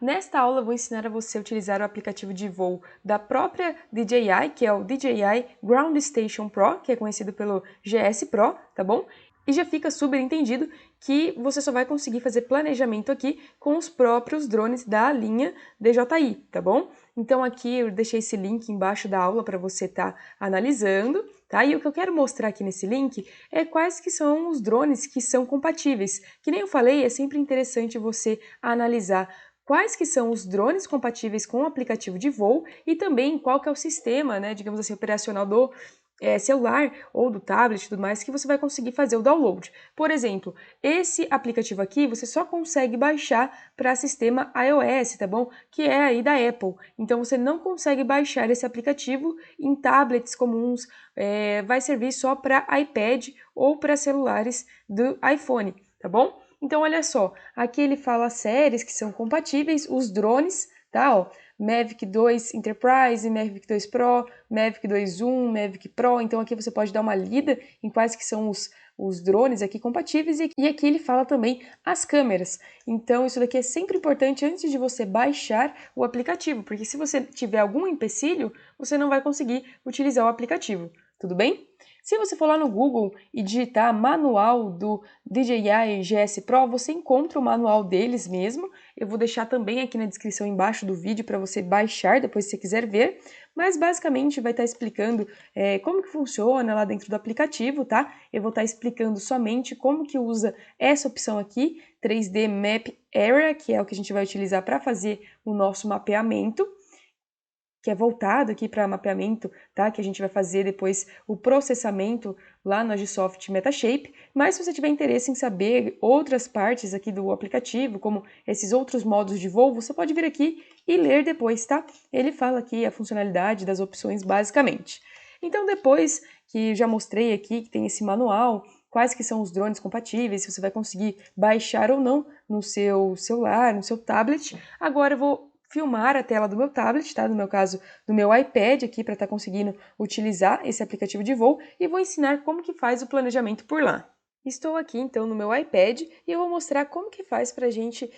Nesta aula eu vou ensinar a você a utilizar o aplicativo de voo da própria DJI, que é o DJI Ground Station Pro, que é conhecido pelo GS Pro, tá bom? E já fica super entendido que você só vai conseguir fazer planejamento aqui com os próprios drones da linha DJI, tá bom? Então aqui eu deixei esse link embaixo da aula para você estar analisando, tá? E o que eu quero mostrar aqui nesse link é quais que são os drones que são compatíveis. Que nem eu falei, é sempre interessante você analisar quais que são os drones compatíveis com o aplicativo de voo e também qual que é o sistema, né, digamos assim, operacional do celular ou do tablet e tudo mais que você vai conseguir fazer o download. Por exemplo, esse aplicativo aqui você só consegue baixar para sistema iOS, tá bom? Que é aí da Apple. Então você não consegue baixar esse aplicativo em tablets comuns, vai servir só para iPad ou para celulares do iPhone, tá bom? Então olha só, aqui ele fala séries que são compatíveis, os drones, tá? Ó, Mavic 2 Enterprise, Mavic 2 Pro, Mavic 2 Zoom, Mavic Pro. Então aqui você pode dar uma lida em quais que são os drones aqui compatíveis e aqui ele fala também as câmeras. Então isso daqui é sempre importante antes de você baixar o aplicativo, porque se você tiver algum empecilho, você não vai conseguir utilizar o aplicativo, tudo bem? Se você for lá no Google e digitar manual do DJI GS Pro, você encontra o manual deles mesmo. Eu vou deixar também aqui na descrição embaixo do vídeo para você baixar depois se você quiser ver. Mas basicamente vai estar explicando como que funciona lá dentro do aplicativo, tá? Eu vou estar explicando somente como que usa essa opção aqui, 3D Map Area, que é o que a gente vai utilizar para fazer o nosso mapeamento, que é voltado aqui para mapeamento, tá? Que a gente vai fazer depois o processamento lá no Agisoft Metashape, mas se você tiver interesse em saber outras partes aqui do aplicativo, como esses outros modos de voo, você pode vir aqui e ler depois, tá? Ele fala aqui a funcionalidade das opções basicamente. Então depois que já mostrei aqui que tem esse manual, quais que são os drones compatíveis, se você vai conseguir baixar ou não no seu celular, no seu tablet, agora eu vou filmar a tela do meu tablet, tá? No meu caso, do meu iPad aqui, para estar conseguindo utilizar esse aplicativo de voo e vou ensinar como que faz o planejamento por lá. Estou aqui então no meu iPad e eu vou mostrar como que faz para a gente,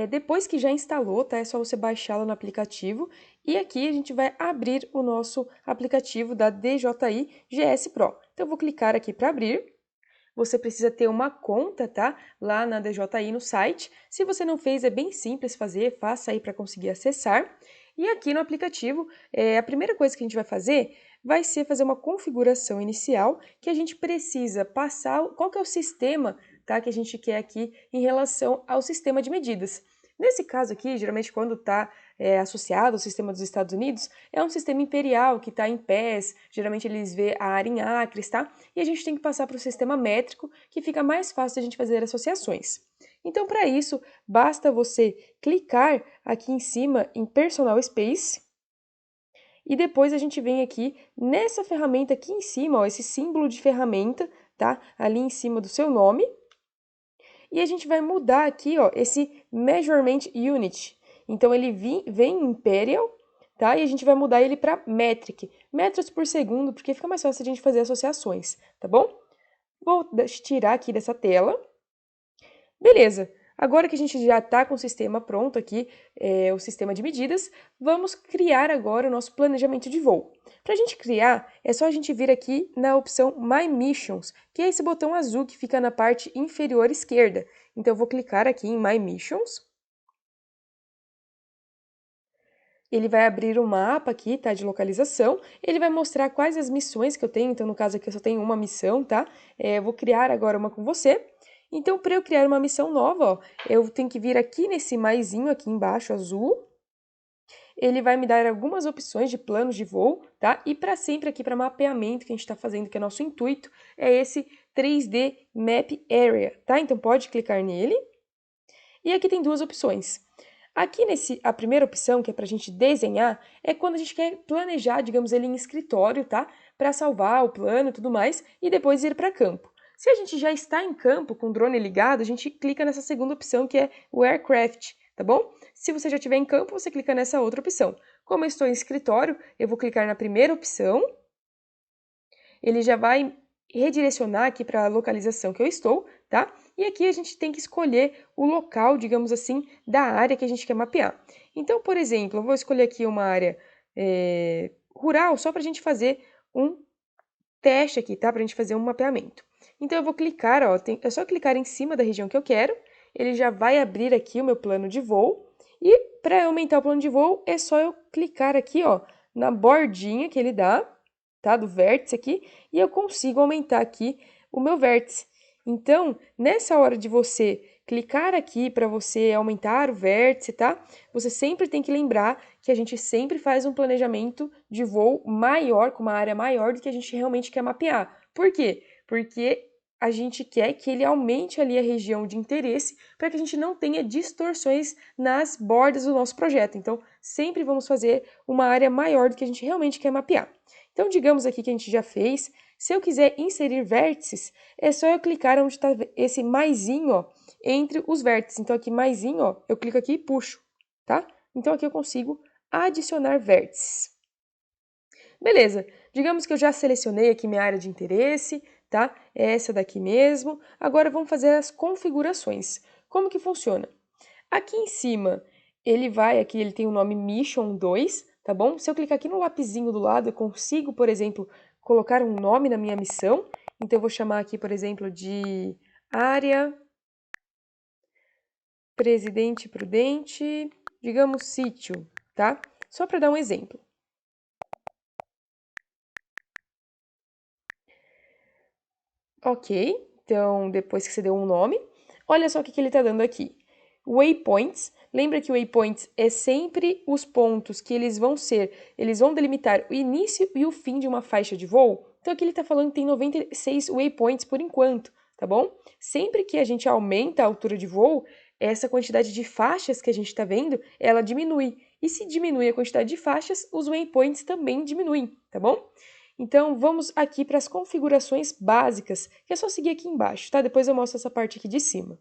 depois que já instalou, tá? É só você baixá-lo no aplicativo e aqui a gente vai abrir o nosso aplicativo da DJI GS Pro. Então eu vou clicar aqui para abrir. Você precisa ter uma conta, tá? Lá na DJI no site. Se você não fez, é bem simples fazer, faça aí para conseguir acessar. E aqui no aplicativo, a primeira coisa que a gente vai fazer vai ser fazer uma configuração inicial que a gente precisa passar, qual que é o sistema, tá? Que a gente quer aqui em relação ao sistema de medidas. Nesse caso aqui, geralmente quando está associado ao sistema dos Estados Unidos, é um sistema imperial que está em pés, geralmente eles vê a área em acres, tá? E a gente tem que passar para o sistema métrico, que fica mais fácil de a gente fazer associações. Então, para isso, basta você clicar aqui em cima em Personal Space, e depois a gente vem aqui nessa ferramenta aqui em cima, ó, esse símbolo de ferramenta, tá? Ali em cima do seu nome, e a gente vai mudar aqui, ó, esse Measurement Unit. Então, ele vem em Imperial, tá? E a gente vai mudar ele para Metric, metros por segundo, porque fica mais fácil a gente fazer associações, tá bom? Vou tirar aqui dessa tela. Beleza. Agora que a gente já está com o sistema pronto aqui, o sistema de medidas, vamos criar agora o nosso planejamento de voo. Para a gente criar, é só a gente vir aqui na opção My Missions, que é esse botão azul que fica na parte inferior esquerda. Então, eu vou clicar aqui em My Missions. Ele vai abrir o mapa aqui, tá, de localização. Ele vai mostrar quais as missões que eu tenho. Então, no caso aqui, eu só tenho uma missão, tá? Eu vou criar agora uma com você. Então, para eu criar uma missão nova, ó, eu tenho que vir aqui nesse maisinho aqui embaixo, azul. Ele vai me dar algumas opções de planos de voo, tá? E para sempre aqui, para mapeamento que a gente está fazendo, que é nosso intuito, é esse 3D Map Area, tá? Então, pode clicar nele. E aqui tem duas opções. Aqui a primeira opção, que é para a gente desenhar, é quando a gente quer planejar, digamos, ele em escritório, tá? Para salvar o plano e tudo mais, e depois ir para campo. Se a gente já está em campo com o drone ligado, a gente clica nessa segunda opção, que é o Aircraft, tá bom? Se você já estiver em campo, você clica nessa outra opção. Como eu estou em escritório, eu vou clicar na primeira opção. Ele já vai redirecionar aqui para a localização que eu estou, tá? E aqui a gente tem que escolher o local, digamos assim, da área que a gente quer mapear. Então, por exemplo, eu vou escolher aqui uma área rural só para a gente fazer um teste aqui, tá? Para a gente fazer um mapeamento. Então, eu vou clicar, ó, é só clicar em cima da região que eu quero, ele já vai abrir aqui o meu plano de voo, e para aumentar o plano de voo, é só eu clicar aqui, ó, na bordinha que ele dá, tá? Do vértice aqui, e eu consigo aumentar aqui o meu vértice. Então, nessa hora de você clicar aqui para você aumentar o vértice, tá? Você sempre tem que lembrar que a gente sempre faz um planejamento de voo maior, com uma área maior do que a gente realmente quer mapear. Por quê? Porque a gente quer que ele aumente ali a região de interesse para que a gente não tenha distorções nas bordas do nosso projeto. Então, sempre vamos fazer uma área maior do que a gente realmente quer mapear. Então, digamos aqui que a gente já fez. Se eu quiser inserir vértices, é só eu clicar onde está esse maisinho, ó, entre os vértices. Então, aqui maisinho, ó, eu clico aqui e puxo, tá? Então, aqui eu consigo adicionar vértices. Beleza, digamos que eu já selecionei aqui minha área de interesse, tá? É essa daqui mesmo. Agora vamos fazer as configurações. Como que funciona? Aqui em cima, ele tem o nome Mission 2, tá bom? Se eu clicar aqui no lapisinho do lado, eu consigo, por exemplo, colocar um nome na minha missão. Então, eu vou chamar aqui, por exemplo, de Área Presidente Prudente, digamos sítio, tá? Só para dar um exemplo. Ok, então depois que você deu um nome, olha só o que ele está dando aqui. Waypoints, lembra que waypoints é sempre os pontos que eles vão delimitar o início e o fim de uma faixa de voo. Então aqui ele está falando que tem 96 waypoints por enquanto, tá bom? Sempre que a gente aumenta a altura de voo, essa quantidade de faixas que a gente está vendo, ela diminui. E se diminui a quantidade de faixas, os waypoints também diminuem, tá bom? Então, vamos aqui para as configurações básicas, que é só seguir aqui embaixo, tá? Depois eu mostro essa parte aqui de cima.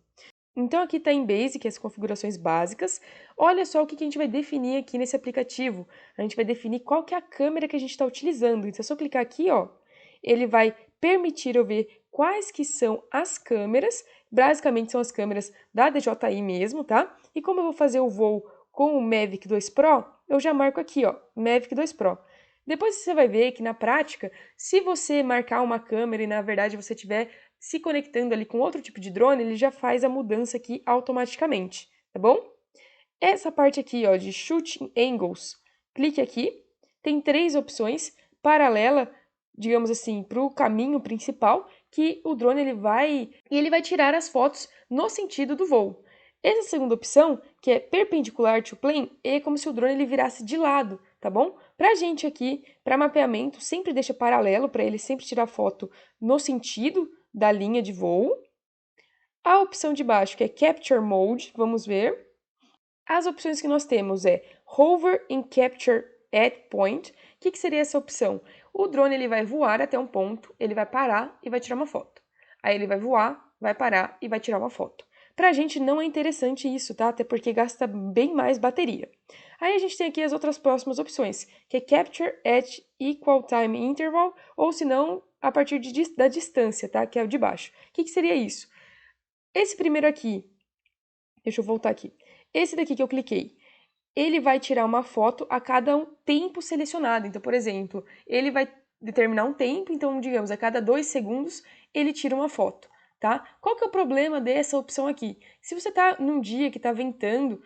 Então, aqui está em Basic as configurações básicas. Olha só o que a gente vai definir aqui nesse aplicativo. A gente vai definir qual que é a câmera que a gente está utilizando. Então, se eu clicar aqui, ó, ele vai permitir eu ver quais que são as câmeras. Basicamente, são as câmeras da DJI mesmo, tá? E como eu vou fazer o voo com o Mavic 2 Pro, eu já marco aqui, ó, Mavic 2 Pro. Depois você vai ver que na prática, se você marcar uma câmera e na verdade você estiver se conectando ali com outro tipo de drone, ele já faz a mudança aqui automaticamente, tá bom? Essa parte aqui, ó, de Shooting Angles, clique aqui, tem 3 opções, paralela, digamos assim, para o caminho principal, que o drone ele vai tirar as fotos no sentido do voo. Essa segunda opção, que é perpendicular to plane, é como se o drone ele virasse de lado, tá bom? Pra gente aqui, para mapeamento, sempre deixa paralelo, para ele sempre tirar foto no sentido da linha de voo. A opção de baixo, que é Capture Mode, vamos ver. As opções que nós temos é Hover and Capture at Point. O que seria essa opção? O drone ele vai voar até um ponto, ele vai parar e vai tirar uma foto. Aí ele vai voar, vai parar e vai tirar uma foto. Pra gente não é interessante isso, tá? Até porque gasta bem mais bateria. Aí a gente tem aqui as outras próximas opções, que é Capture at Equal Time Interval, ou se não, a partir da distância, tá? Que é o de baixo. O que seria isso? Esse primeiro aqui, deixa eu voltar aqui. Esse daqui que eu cliquei, ele vai tirar uma foto a cada um tempo selecionado. Então, por exemplo, ele vai determinar um tempo, então, digamos, a cada 2 segundos ele tira uma foto, tá? Qual que é o problema dessa opção aqui? Se você tá num dia que tá ventando,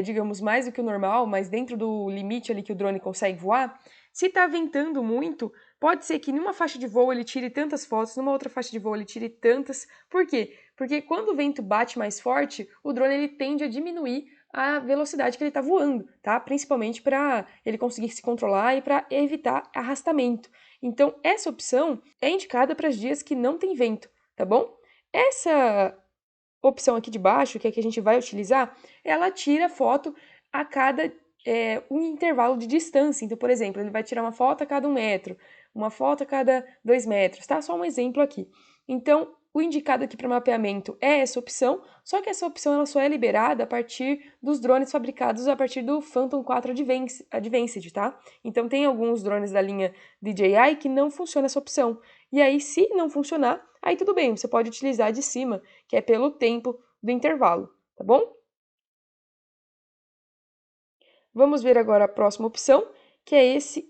digamos, mais do que o normal, mas dentro do limite ali que o drone consegue voar, se tá ventando muito, pode ser que numa faixa de voo ele tire tantas fotos, numa outra faixa de voo ele tire tantas. Por quê? Porque quando o vento bate mais forte, o drone ele tende a diminuir a velocidade que ele está voando, tá? Principalmente para ele conseguir se controlar e para evitar arrastamento. Então, essa opção é indicada para os dias que não tem vento, tá bom? Essa opção aqui de baixo, que é a que a gente vai utilizar, ela tira foto a cada um intervalo de distância. Então, por exemplo, ele vai tirar uma foto a cada 1 metro, uma foto a cada 2 metros, tá? Só um exemplo aqui. Então, o indicado aqui para mapeamento é essa opção, só que essa opção ela só é liberada a partir dos drones fabricados a partir do Phantom 4 Advanced, tá? Então tem alguns drones da linha DJI que não funciona essa opção. E aí, se não funcionar, aí tudo bem, você pode utilizar de cima, que é pelo tempo do intervalo, tá bom? Vamos ver agora a próxima opção, que é esse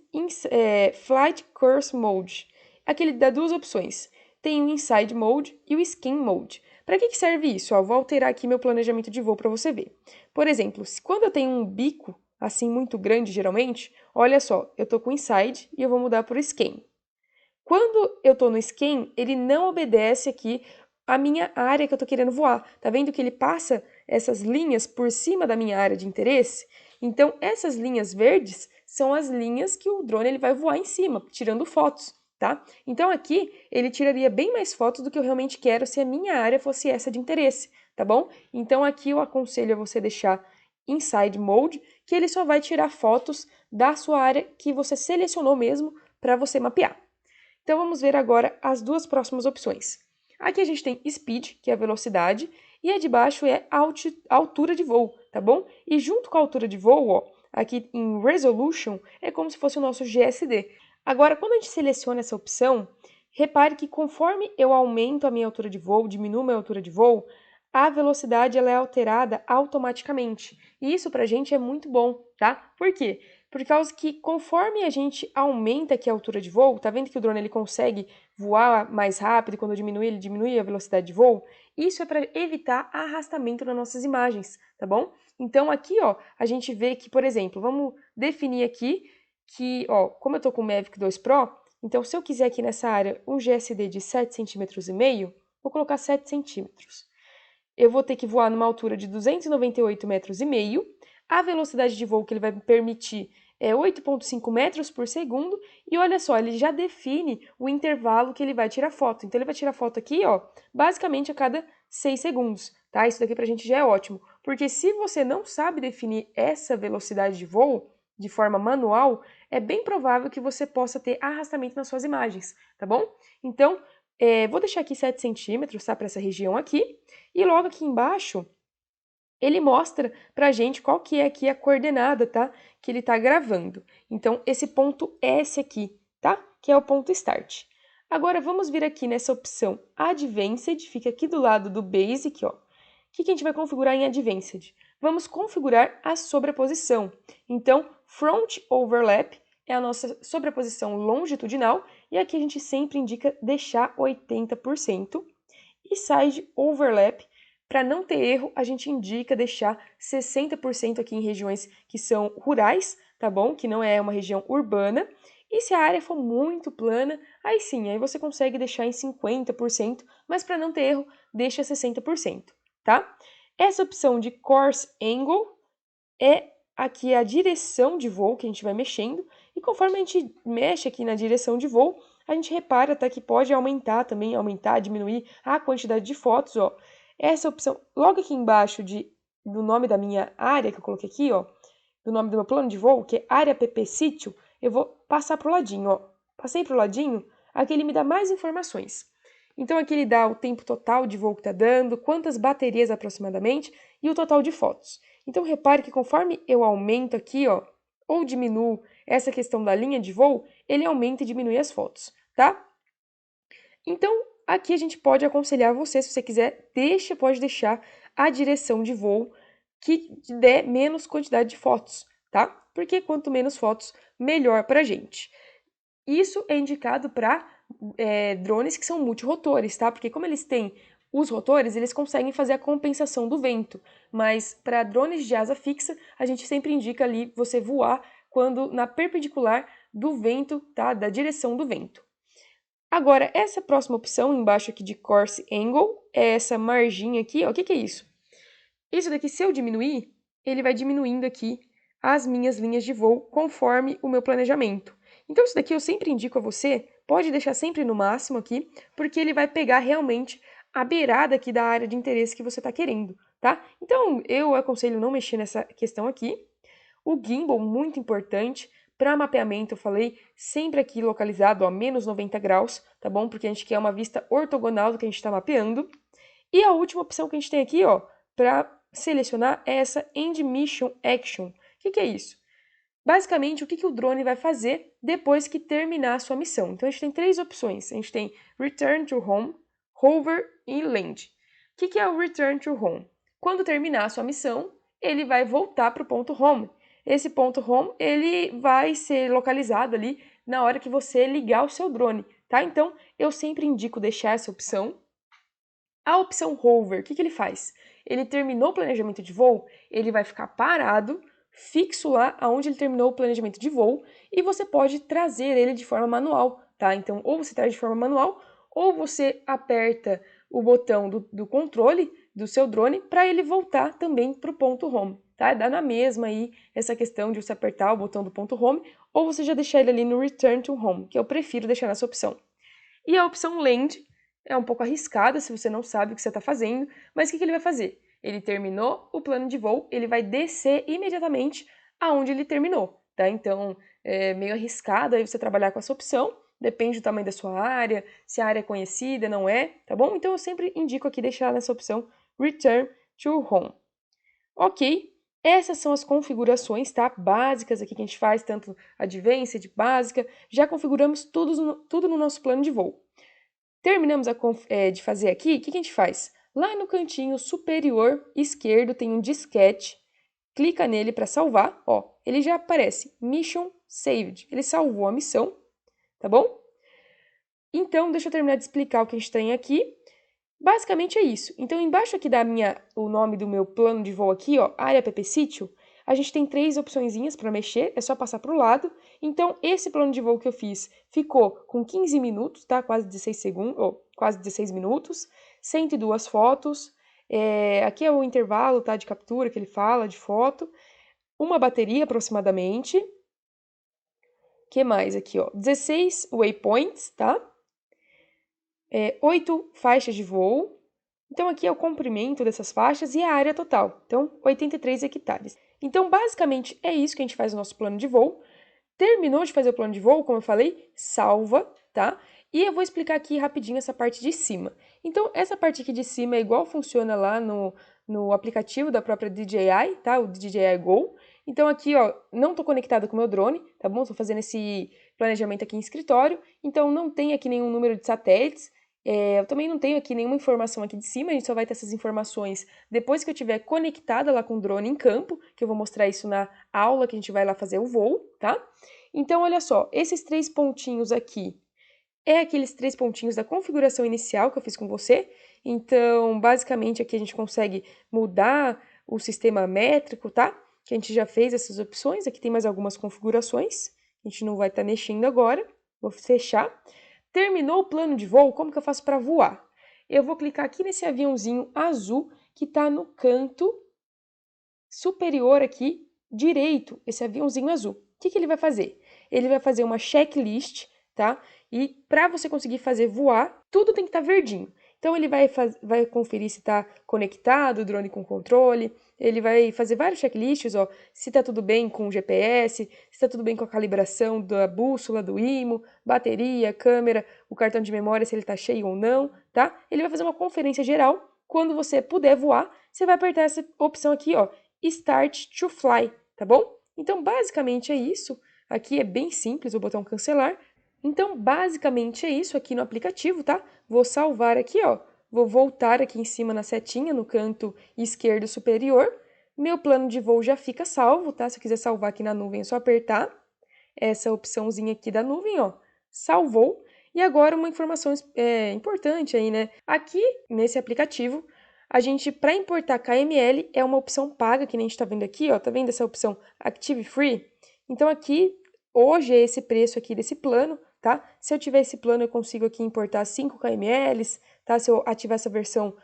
Flight Course Mode. Aquele dá duas opções. Tem o Inside Mode e o Skin Mode. Para que serve isso? Ó, vou alterar aqui meu planejamento de voo para você ver. Por exemplo, quando eu tenho um bico assim muito grande, geralmente, olha só, eu estou com o Inside e eu vou mudar para o Skin. Quando eu estou no Skin, ele não obedece aqui a minha área que eu estou querendo voar. Tá vendo que ele passa essas linhas por cima da minha área de interesse? Então, essas linhas verdes são as linhas que o drone ele vai voar em cima, tirando fotos, tá? Então, aqui, ele tiraria bem mais fotos do que eu realmente quero se a minha área fosse essa de interesse, tá bom? Então, aqui eu aconselho a você deixar Inside Mode, que ele só vai tirar fotos da sua área que você selecionou mesmo para você mapear. Então, vamos ver agora as duas próximas opções. Aqui a gente tem Speed, que é a velocidade, e a de baixo é a altura de voo, tá bom? E junto com a altura de voo, ó, aqui em Resolution, é como se fosse o nosso GSD. Agora, quando a gente seleciona essa opção, repare que conforme eu aumento a minha altura de voo, diminuo a minha altura de voo, a velocidade ela é alterada automaticamente. E isso pra gente é muito bom, tá? Por quê? Por causa que conforme a gente aumenta aqui a altura de voo, tá vendo que o drone ele consegue voar mais rápido, quando ele diminui a velocidade de voo? Isso é para evitar arrastamento nas nossas imagens, tá bom? Então aqui, ó, a gente vê que, por exemplo, vamos definir aqui que, ó, como eu tô com o Mavic 2 Pro, então se eu quiser aqui nessa área um GSD de 7,5 cm, vou colocar 7 centímetros. Eu vou ter que voar numa altura de 298,5 metros. A velocidade de voo que ele vai me permitir é 8,5 metros por segundo. E olha só, ele já define o intervalo que ele vai tirar foto. Então, ele vai tirar foto aqui, ó, basicamente a cada 6 segundos, tá? Isso daqui pra gente já é ótimo. Porque se você não sabe definir essa velocidade de voo de forma manual, é bem provável que você possa ter arrastamento nas suas imagens, tá bom? Então, vou deixar aqui 7 centímetros, tá? Para essa região aqui. E logo aqui embaixo, ele mostra pra gente qual que é aqui a coordenada, tá? Que ele tá gravando. Então, esse ponto S aqui, tá? Que é o ponto Start. Agora, vamos vir aqui nessa opção Advanced, fica aqui do lado do Basic, ó. O que a gente vai configurar em Advanced? Vamos configurar a sobreposição. Então, Front Overlap é a nossa sobreposição longitudinal, e aqui a gente sempre indica deixar 80%. E Side Overlap, para não ter erro, a gente indica deixar 60% aqui em regiões que são rurais, tá bom? Que não é uma região urbana. E se a área for muito plana, aí sim, aí você consegue deixar em 50%, mas para não ter erro, deixa 60%, tá? Essa opção de Course Angle é aqui a direção de voo que a gente vai mexendo, e conforme a gente mexe aqui na direção de voo, a gente repara até que pode aumentar também, diminuir a quantidade de fotos, ó. Essa opção, logo aqui embaixo do nome da minha área, que eu coloquei aqui, ó, do nome do meu plano de voo, que é área PP Sítio, eu vou passar pro ladinho, ó. Passei pro ladinho, aqui ele me dá mais informações. Então aqui ele dá o tempo total de voo que tá dando, quantas baterias aproximadamente e o total de fotos. Então repare que conforme eu aumento aqui, ó, ou diminuo essa questão da linha de voo, ele aumenta e diminui as fotos, tá? Então, aqui a gente pode aconselhar você, se você quiser, pode deixar a direção de voo que der menos quantidade de fotos, tá? Porque quanto menos fotos, melhor pra gente. Isso é indicado para drones que são multirotores, tá? Porque como eles têm os rotores, eles conseguem fazer a compensação do vento. Mas para drones de asa fixa, a gente sempre indica ali você voar quando na perpendicular do vento, tá? Da direção do vento. Agora, essa próxima opção, embaixo aqui de Course Angle, é essa margem aqui, ó. O que é isso? Isso daqui, se eu diminuir, ele vai diminuindo aqui as minhas linhas de voo conforme o meu planejamento. Então, isso daqui eu sempre indico a você, pode deixar sempre no máximo aqui, porque ele vai pegar realmente a beirada aqui da área de interesse que você está querendo, tá? Então, eu aconselho não mexer nessa questão aqui. O gimbal, muito importante, Para mapeamento, eu falei sempre aqui localizado a menos 90 graus, tá bom? Porque a gente quer uma vista ortogonal do que a gente está mapeando. E a última opção que a gente tem aqui, ó, para selecionar é essa End Mission Action. O que é isso? Basicamente, o que o drone vai fazer depois que terminar a sua missão. Então, a gente tem três opções. A gente tem Return to Home, Hover e Land. O que é o Return to Home? Quando terminar a sua missão, ele vai voltar para o ponto Home. Esse ponto Home, ele vai ser localizado ali na hora que você ligar o seu drone, tá? Então, eu sempre indico deixar essa opção. A opção Hover, o que ele faz? Ele terminou o planejamento de voo, ele vai ficar parado, fixo lá onde ele terminou o planejamento de voo, e você pode trazer ele de forma manual, tá? Então, ou você traz de forma manual, ou você aperta o botão do controle do seu drone para ele voltar também para o ponto home, tá? Dá na mesma aí essa questão de você apertar o botão do ponto home, ou você já deixar ele ali no Return to Home, que eu prefiro deixar nessa opção. E a opção Land é um pouco arriscada se você não sabe o que você está fazendo, mas o que ele vai fazer? Ele terminou o plano de voo, ele vai descer imediatamente aonde ele terminou, tá? Então, é meio arriscado aí você trabalhar com essa opção, depende do tamanho da sua área, se a área é conhecida, não é, tá bom? Então, eu sempre indico aqui deixar nessa opção Return to Home. Ok, essas são as configurações, tá? Básicas aqui que a gente faz, tanto Advanced, básica, já configuramos tudo no nosso plano de voo. Terminamos de fazer aqui, o que a gente faz? Lá no cantinho superior esquerdo tem um disquete, clica nele para salvar, ó, ele já aparece Mission Saved, ele salvou a missão, tá bom? Então, deixa eu terminar de explicar o que a gente tem aqui. Basicamente é isso. Então, embaixo aqui o nome do meu plano de voo aqui, ó, área PP Sítio, a gente tem três opçõezinhas para mexer, é só passar para o lado. Então, esse plano de voo que eu fiz ficou com 15 minutos, tá? Quase 16 segundos, ou quase 16 minutos, 102 fotos. Aqui é o intervalo, tá, de captura que ele fala, de foto. Uma bateria aproximadamente. Que mais aqui, ó? 16 waypoints, tá? 8 faixas de voo. Então, aqui é o comprimento dessas faixas e a área total. Então, 83 hectares. Então, basicamente, é isso que a gente faz no nosso plano de voo. Terminou de fazer o plano de voo, como eu falei, salva, tá? E eu vou explicar aqui rapidinho essa parte de cima. Então, essa parte aqui de cima é igual funciona lá no aplicativo da própria DJI, tá? O DJI Go. Então, aqui, ó, não tô conectada com o meu drone, tá bom? Tô fazendo esse planejamento aqui em escritório. Então, não tem aqui nenhum número de satélites. Eu também não tenho aqui nenhuma informação aqui de cima, a gente só vai ter essas informações depois que eu estiver conectada lá com o drone em campo, que eu vou mostrar isso na aula que a gente vai lá fazer o voo, tá? Então, olha só, esses três pontinhos aqui é aqueles três pontinhos da configuração inicial que eu fiz com você. Então, basicamente, aqui a gente consegue mudar o sistema métrico, tá? Que a gente já fez essas opções, aqui tem mais algumas configurações, a gente não vai estar mexendo agora, vou fechar. Terminou o plano de voo, como que eu faço para voar? Eu vou clicar aqui nesse aviãozinho azul que está no canto superior aqui, direito, esse aviãozinho azul. O que ele vai fazer? Ele vai fazer uma checklist, tá? E para você conseguir fazer voar, tudo tem que estar verdinho. Então, ele vai conferir se está conectado o drone com controle, ele vai fazer vários checklists, ó, se está tudo bem com o GPS, se está tudo bem com a calibração da bússola, do IMO, bateria, câmera, o cartão de memória, se ele está cheio ou não, tá? Ele vai fazer uma conferência geral. Quando você puder voar, você vai apertar essa opção aqui, ó, Start to Fly, tá bom? Então, basicamente é isso. Aqui é bem simples o botão cancelar. Então, basicamente é isso aqui no aplicativo, tá? Vou salvar aqui, ó. Vou voltar aqui em cima na setinha, no canto esquerdo superior. Meu plano de voo já fica salvo, tá? Se eu quiser salvar aqui na nuvem, é só apertar essa opçãozinha aqui da nuvem, ó. Salvou. E agora uma informação importante aí, né? Aqui, nesse aplicativo, a gente, para importar KML, é uma opção paga, que nem a gente tá vendo aqui, ó. Tá vendo essa opção Active Free? Então, aqui, hoje é esse preço aqui desse plano, tá? Se eu tiver esse plano, eu consigo aqui importar 5 KML, tá? Se eu ativar essa versão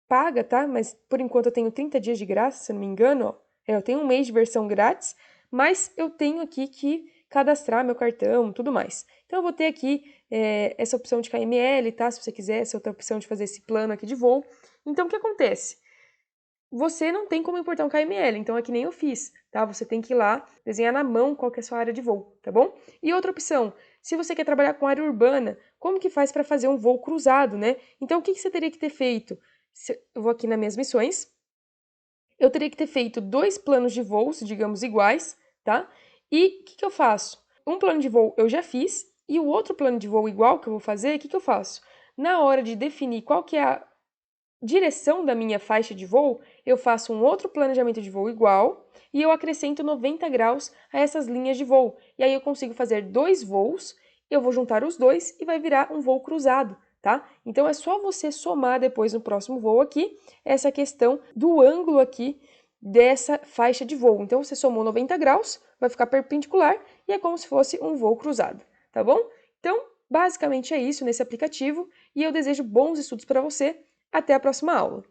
paga, tá? Mas, por enquanto, eu tenho 30 dias de graça, se eu não me engano, ó. Eu tenho um mês de versão grátis, mas eu tenho aqui que cadastrar meu cartão, tudo mais. Então, eu vou ter aqui essa opção de KML, tá? Se você quiser, essa outra opção de fazer esse plano aqui de voo. Então, o que acontece? você não tem como importar um KML, então é que nem eu fiz, tá? Você tem que ir lá desenhar na mão qual que é a sua área de voo, tá bom? E outra opção, se você quer trabalhar com área urbana, como que faz para fazer um voo cruzado, né? Então, o que você teria que ter feito? Eu vou aqui nas minhas missões, eu teria que ter feito 2 planos de voos, digamos, iguais, tá? E o que eu faço? Um plano de voo eu já fiz, e o outro plano de voo igual que eu vou fazer, o que eu faço? Na hora de definir qual que é a direção da minha faixa de voo, eu faço um outro planejamento de voo igual e eu acrescento 90 graus a essas linhas de voo. E aí eu consigo fazer 2 voos, eu vou juntar os dois e vai virar um voo cruzado, tá? Então é só você somar depois no próximo voo aqui essa questão do ângulo aqui dessa faixa de voo. Então você somou 90 graus, vai ficar perpendicular e é como se fosse um voo cruzado, tá bom? Então, basicamente é isso nesse aplicativo e eu desejo bons estudos para você. Até a próxima aula!